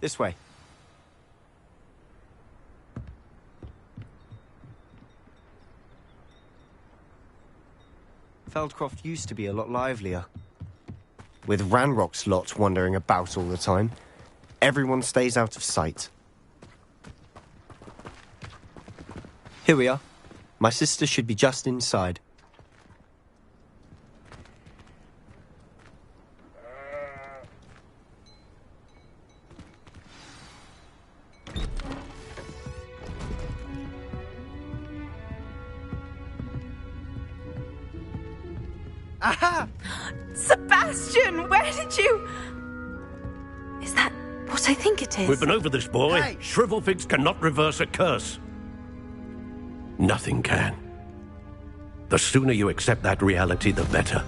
This way. Feldcroft used to be a lot livelier. With Ranrock's lot wandering about all the time, everyone stays out of sight. Here we are. My sister should be just inside. Aha! Sebastian, where did you... Is that what I think it is? We've been over this, boy. Hey! Shrivelfigs cannot reverse a curse. Nothing can. The sooner you accept that reality, the better.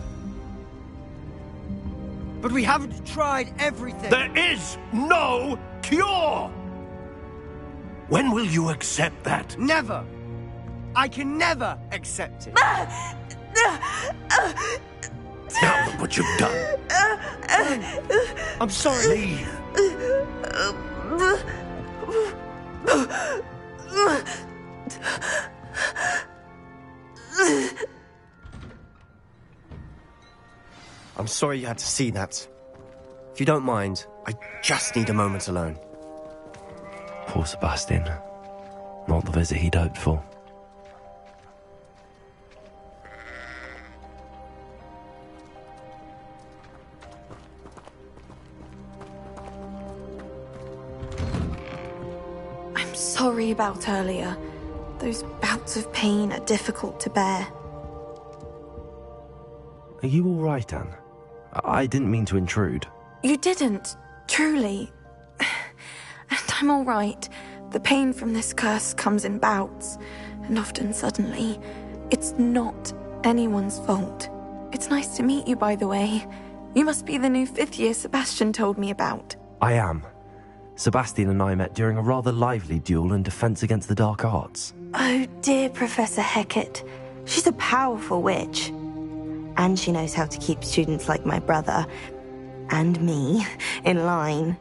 But we haven't tried everything. There is no cure! When will you accept that? Never. I can never accept it. Now look what you've done. I'm sorry. Leave. I'm sorry you had to see that. If you don't mind, I just need a moment alone. Poor Sebastian. Not the visit he'd hoped for. I'm sorry about earlier. Those bouts of pain are difficult to bear. Are you all right, Anne? I didn't mean to intrude. You didn't, truly. And I'm all right. The pain from this curse comes in bouts, and often suddenly. It's not anyone's fault. It's nice to meet you, by the way. You must be the new 5th year Sebastian told me about. I am. Sebastian and I met during a rather lively duel in defense against the dark arts. Oh, dear Professor Hecat. She's a powerful witch. And she knows how to keep students like my brother, and me, in line.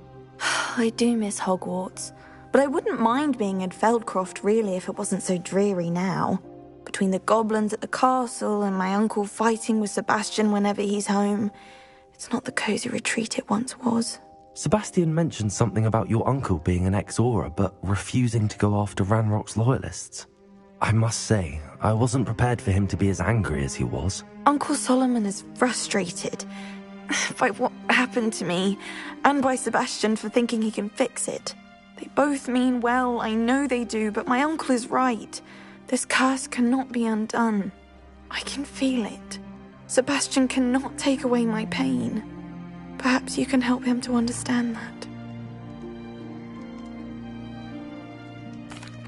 I do miss Hogwarts, but I wouldn't mind being in Feldcroft, really, if it wasn't so dreary now. Between the goblins at the castle and my uncle fighting with Sebastian whenever he's home, it's not the cozy retreat it once was. Sebastian mentioned something about your uncle being an ex-Aura, but refusing to go after Ranrock's loyalists. I must say, I wasn't prepared for him to be as angry as he was. Uncle Solomon is frustrated by what happened to me, and by Sebastian for thinking he can fix it. They both mean well, I know they do, but my uncle is right. This curse cannot be undone. I can feel it. Sebastian cannot take away my pain. Perhaps you can help him to understand that.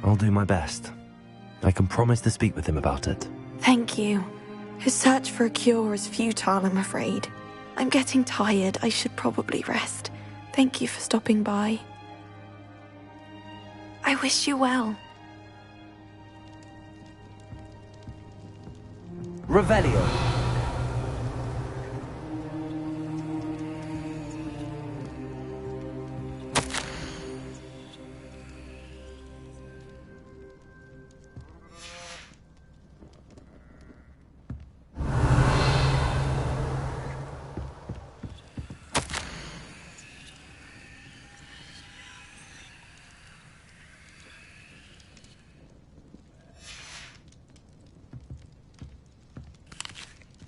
I'll do my best. I can promise to speak with him about it. Thank you. His search for a cure is futile, I'm afraid. I'm getting tired. I should probably rest. Thank you for stopping by. I wish you well. Revelio.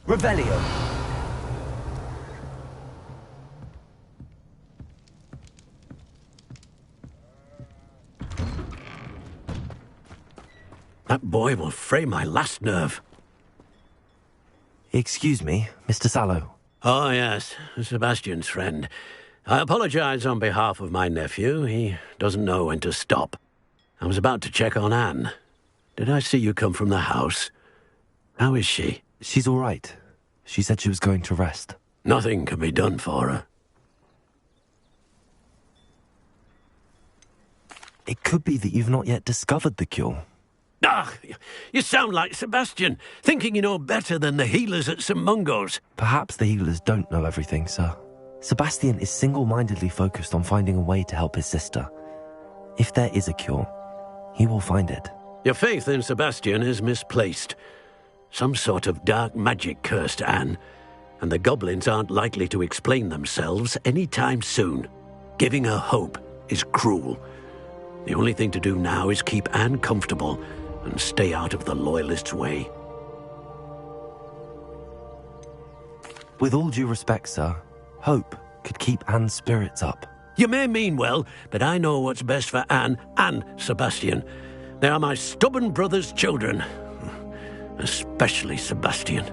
Revelio. That boy will fray my last nerve. Excuse me, Mr. Sallow. Oh, yes, Sebastian's friend. I apologize on behalf of my nephew. He doesn't know when to stop. I was about to check on Anne. Did I see you come from the house? How is she? She's all right. She said she was going to rest. Nothing can be done for her. It could be that you've not yet discovered the cure. Ah, you sound like Sebastian, thinking you know better than the healers at St. Mungo's. Perhaps the healers don't know everything, sir. Sebastian is single-mindedly focused on finding a way to help his sister. If there is a cure, he will find it. Your faith in Sebastian is misplaced. Some sort of dark magic cursed Anne, and the goblins aren't likely to explain themselves anytime soon. Giving her hope is cruel. The only thing to do now is keep Anne comfortable and stay out of the Loyalists' way. With all due respect, sir, hope could keep Anne's spirits up. You may mean well, but I know what's best for Anne and Sebastian. They are my stubborn brother's children. Especially Sebastian.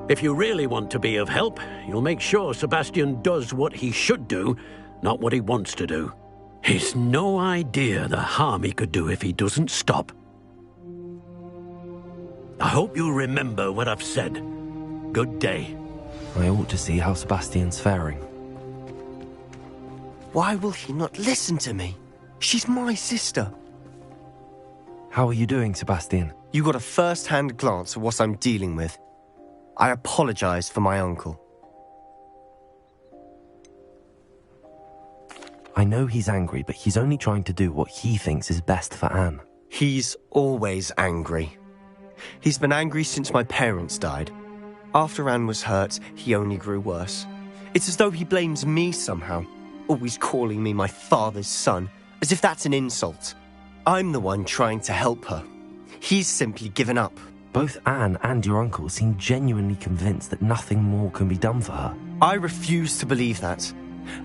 If you really want to be of help, you'll make sure Sebastian does what he should do, not what he wants to do. He's no idea the harm he could do if he doesn't stop. I hope you'll remember what I've said. Good day. I ought to see how Sebastian's faring. Why will he not listen to me? She's my sister. How are you doing, Sebastian? You got a first-hand glance at what I'm dealing with. I apologize for my uncle. I know he's angry, but he's only trying to do what he thinks is best for Anne. He's always angry. He's been angry since my parents died. After Anne was hurt, he only grew worse. It's as though he blames me somehow, always calling me my father's son, as if that's an insult. I'm the one trying to help her. He's simply given up. Both Anne and your uncle seem genuinely convinced that nothing more can be done for her. I refuse to believe that.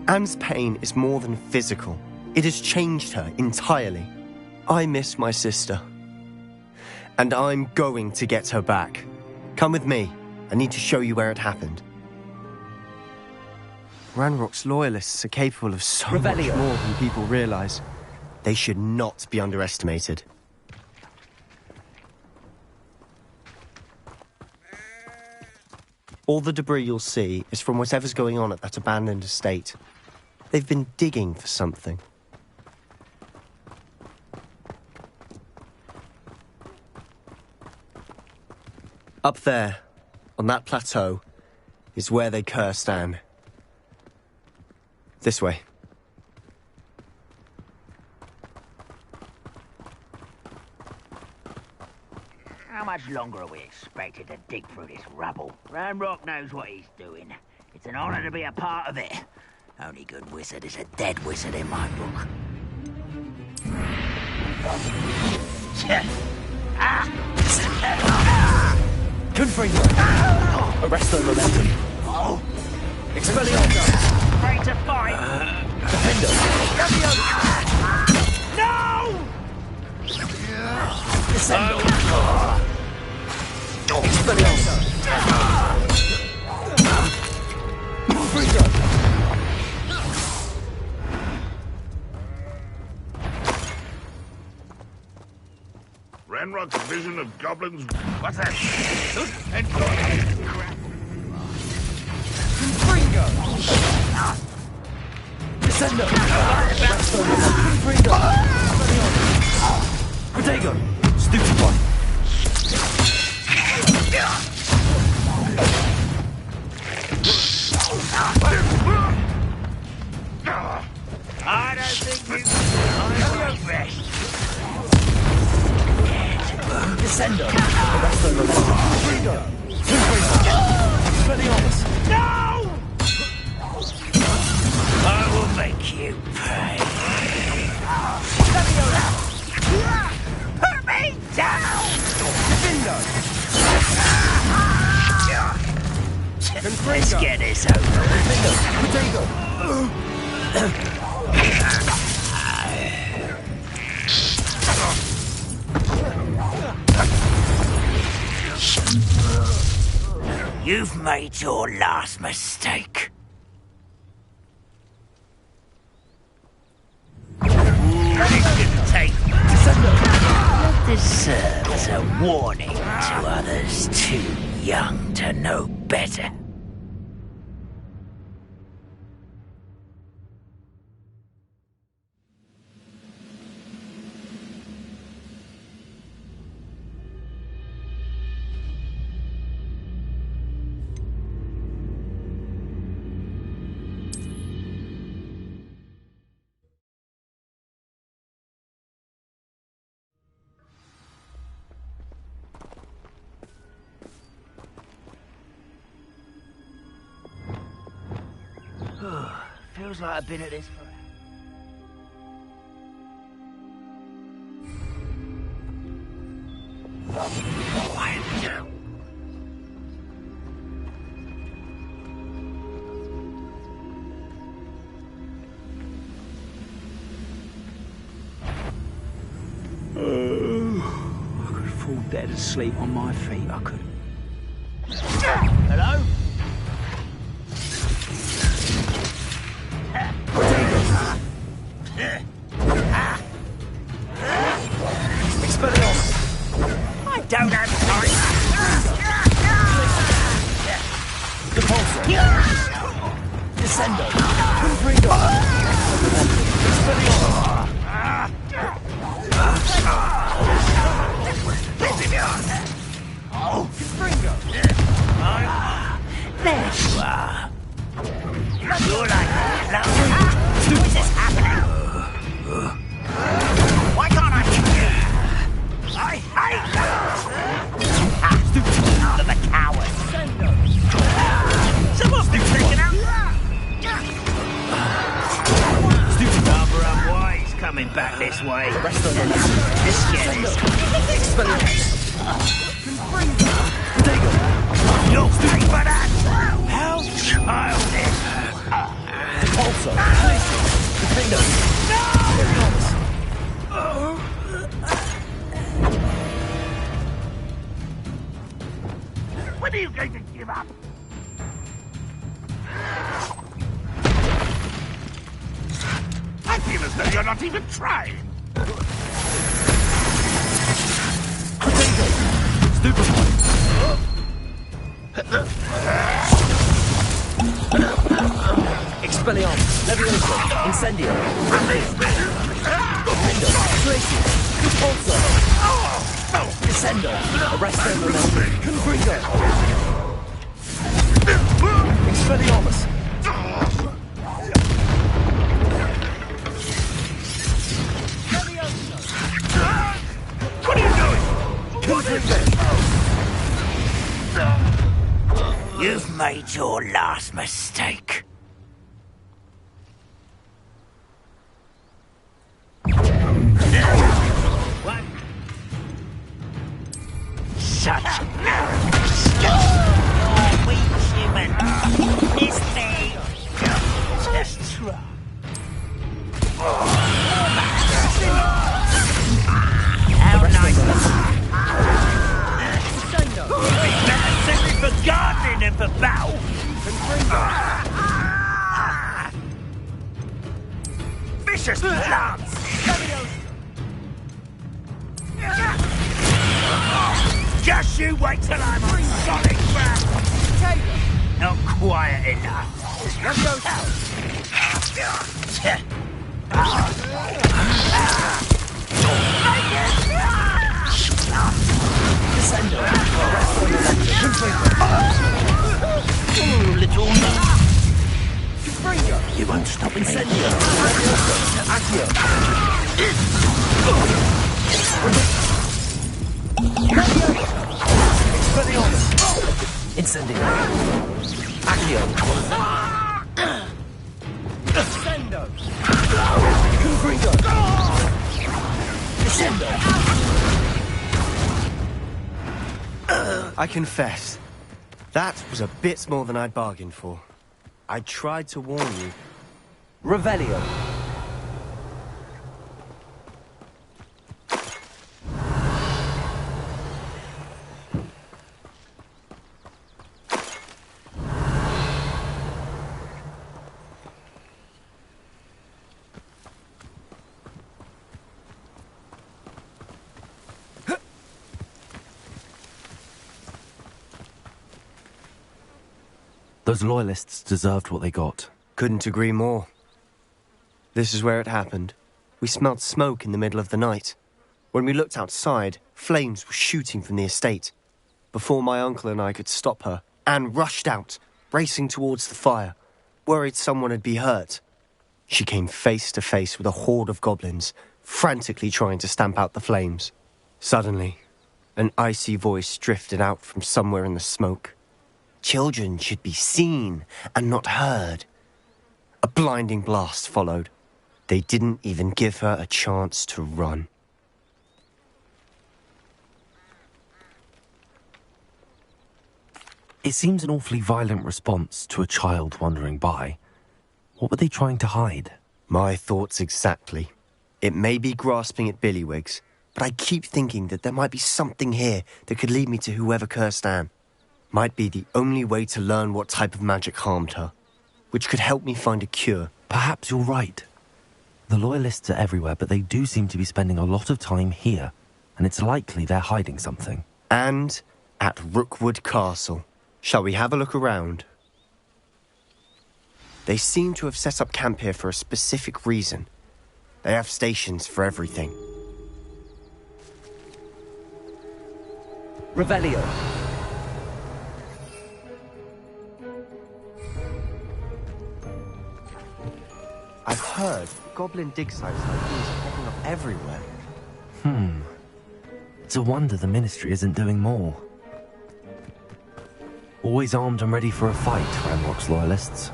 Anne's pain is more than physical. It has changed her entirely. I miss my sister. And I'm going to get her back. Come with me. I need to show you where it happened. Ranrock's loyalists are capable of so much more than people realize. They should not be underestimated. All the debris you'll see is from whatever's going on at that abandoned estate. They've been digging for something. Up there, on that plateau, is where they cursed Anne. This way. How much longer are we expected to dig through this rubble? Ranrock knows what he's doing. It's an honor to be a part of it. Only good wizard is a dead wizard in my book. Confringo! Arrest the momentum. Expelliarmus! Ready to fight! Defender! No! Descendo! Expelliarmus! Confringo! Ranrock's vision of goblins. What's that? And Confringo! Descendo! Confringo! Protego! Stupefy! I don't think you can do best. Descendo! Arresto momentum! Confringo! Expelliarmus! No! I will make you pay. Put me down! Defendo! Let's get this over. Protego! You've made your last mistake. This didn't take. This serves a warning to others too young to know better. Feels like I've been at this for... Quiet now. I could fall dead asleep on my feet. I could. Hello? I don't have time. Descendo. Confringo. Confringo. There you are. You're like that. What is this happening? Why can't I hit you? I hate that. Look at the coward. Someone's been taken out. Barbara and White's coming back this way. This You'll pay for that! How childish! Also, When are you going to give up? I feel as though you're not even trying. Expelliarmus, Levioso, Incendio, Window, Tracy, Repulsor, Descendo, Arresto Momentum, Confringo, Expelliarmus. What are you doing? Confringo. You've made your last mistake. What? Such arrogance. Oh, weak human. Miss me. Just try. How nice. Necessary for gardening and for battle. Vicious plants. Just you wait till I'm on solid ground. Not quiet enough. Little you won't stop Incendio. Accio. Expelliarmus. Incendio. Accio. Descendo. Confringo. Descendo. I confess, that was a bit more than I'd bargained for. I tried to warn you. Revelio. Those loyalists deserved what they got. Couldn't agree more. This is where it happened. We smelled smoke in the middle of the night. When we looked outside, flames were shooting from the estate. Before my uncle and I could stop her, Anne rushed out, racing towards the fire, worried someone had been hurt. She came face to face with a horde of goblins, frantically trying to stamp out the flames. Suddenly, an icy voice drifted out from somewhere in the smoke. Children should be seen and not heard. A blinding blast followed. They didn't even give her a chance to run. It seems an awfully violent response to a child wandering by. What were they trying to hide? My thoughts exactly. It may be grasping at Billywigs, but I keep thinking that there might be something here that could lead me to whoever cursed Anne. Might be the only way to learn what type of magic harmed her, which could help me find a cure. Perhaps you're right. The Loyalists are everywhere, but they do seem to be spending a lot of time here, and it's likely they're hiding something. And at Rookwood Castle. Shall we have a look around? They seem to have set up camp here for a specific reason. They have stations for everything. Revelio. I've heard goblin dig sites like these are popping up everywhere. It's a wonder the Ministry isn't doing more. Always armed and ready for a fight, Ranrock's Loyalists.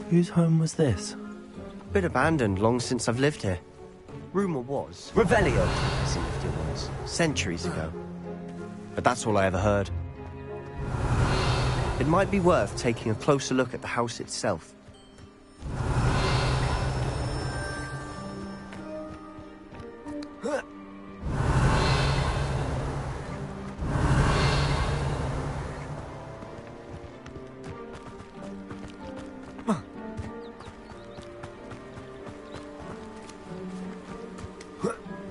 Whose home was this? Bit abandoned long since I've lived here. Rumour was... Revelio. As lived it was, centuries ago. But that's all I ever heard. It might be worth taking a closer look at the house itself.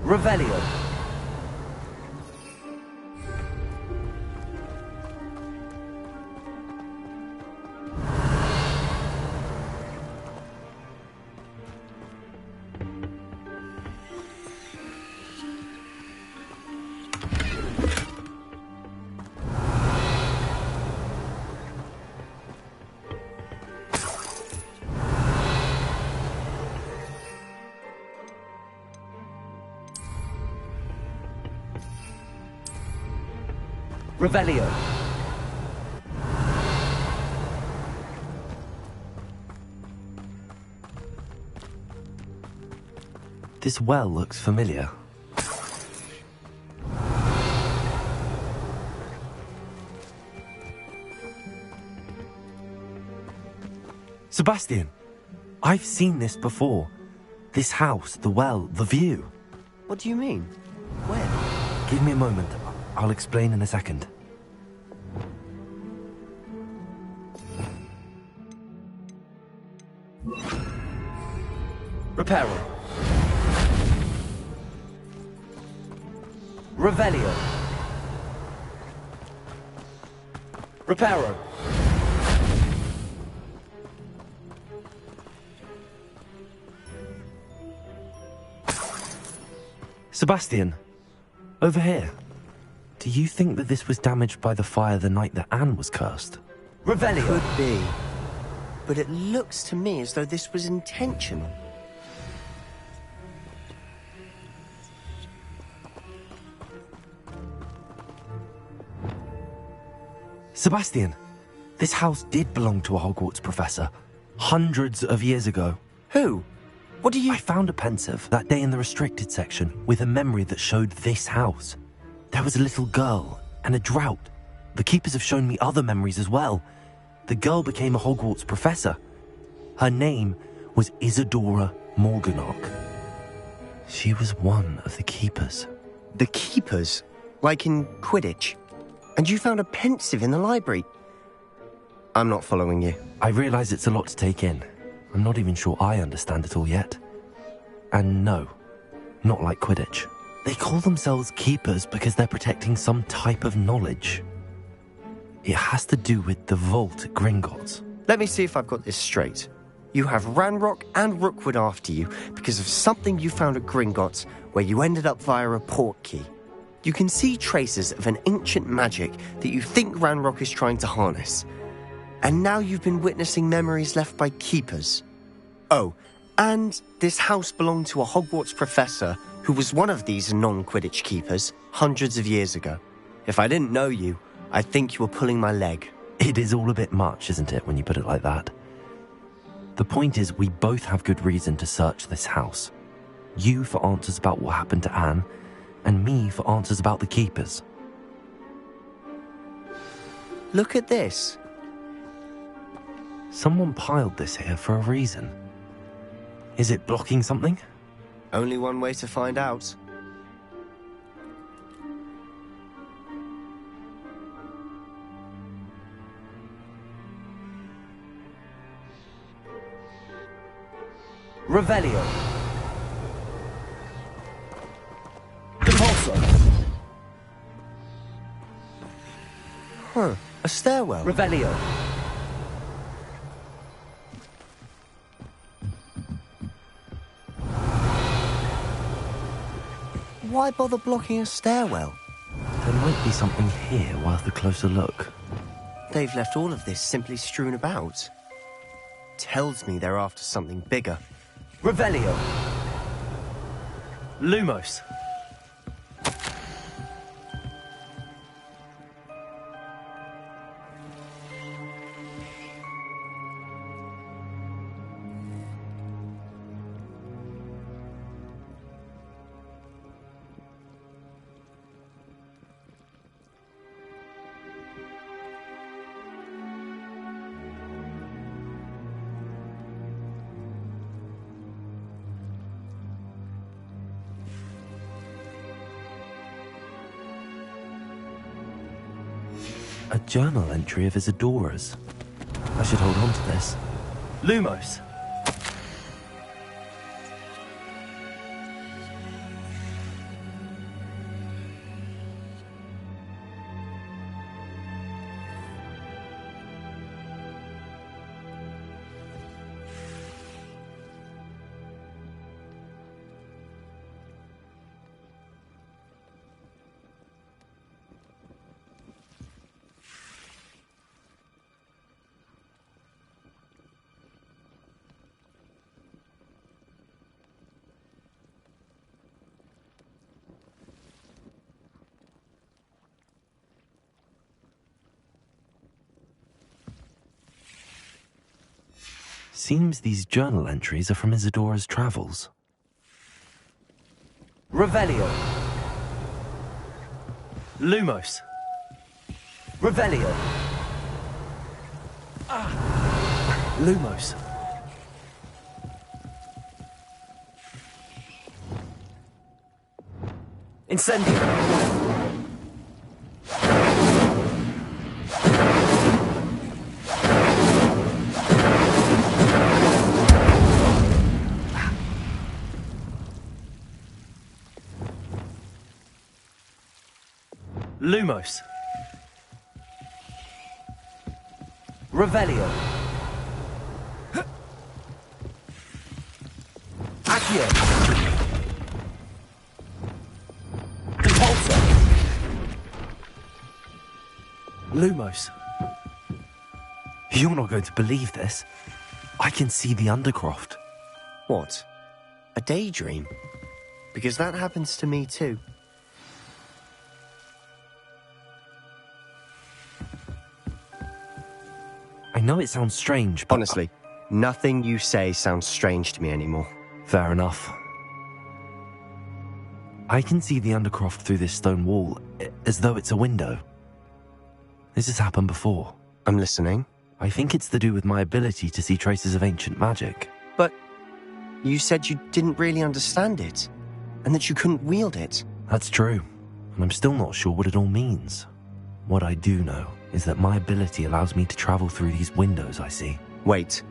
Revelio. Revelio. This well looks familiar. Sebastian, I've seen this before. This house, the well, the view. What do you mean? Where? Give me a moment. I'll explain in a second. Reparo. Revelio. Reparo. Sebastian, over here. Do you think that this was damaged by the fire the night that Anne was cursed? Revelio. Could be. But it looks to me as though this was intentional. Sebastian, this house did belong to a Hogwarts professor. Hundreds of years ago. Who? What do you... I found a pensive that day in the restricted section with a memory that showed this house. There was a little girl and a drought. The keepers have shown me other memories as well. The girl became a Hogwarts professor. Her name was Isadora Morganach. She was one of the keepers. The keepers? Like in Quidditch? And you found a pensive in the library? I'm not following you. I realize it's a lot to take in. I'm not even sure I understand it all yet. And no, not like Quidditch. They call themselves keepers because they're protecting some type of knowledge. It has to do with the vault at Gringotts. Let me see if I've got this straight. You have Ranrock and Rookwood after you because of something you found at Gringotts where you ended up via a port key. You can see traces of an ancient magic that you think Ranrock is trying to harness. And now you've been witnessing memories left by keepers. Oh, and this house belonged to a Hogwarts professor who was one of these non-Quidditch keepers hundreds of years ago. If I didn't know you, I'd think you were pulling my leg. It is all a bit much, isn't it, when you put it like that? The point is, we both have good reason to search this house. You for answers about what happened to Anne, and me for answers about the keepers. Look at this. Someone piled this here for a reason. Is it blocking something? Only one way to find out. Revelio. Compulso. Huh. A stairwell. Revelio. Why bother blocking a stairwell? There might be something here worth a closer look. They've left all of this simply strewn about. Tells me they're after something bigger. Revelio. Lumos. A journal entry of Isadora's. I should hold on to this. Lumos. Seems these journal entries are from Isadora's travels. Revelio. Lumos. Revelio. Lumos. Incendio. Lumos. Revelio. Accio. Compulso. Lumos. You're not going to believe this. I can see the Undercroft. What? A daydream? Because that happens to me too. I know it sounds strange, but... Honestly, nothing you say sounds strange to me anymore. Fair enough. I can see the Undercroft through this stone wall, as though it's a window. This has happened before. I'm listening. I think it's to do with my ability to see traces of ancient magic. But you said you didn't really understand it, and that you couldn't wield it. That's true, and I'm still not sure what it all means. What I do know is that my ability allows me to travel through these windows I see. Wait.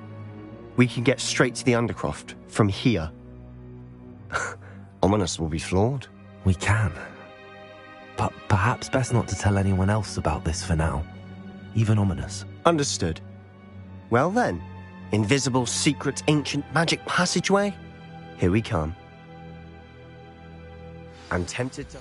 We can get straight to the Undercroft from here. Ominous will be flawed. We can. But perhaps best not to tell anyone else about this for now. Even Ominous. Understood. Well then, invisible, secret, ancient magic passageway? Here we come. I'm tempted to...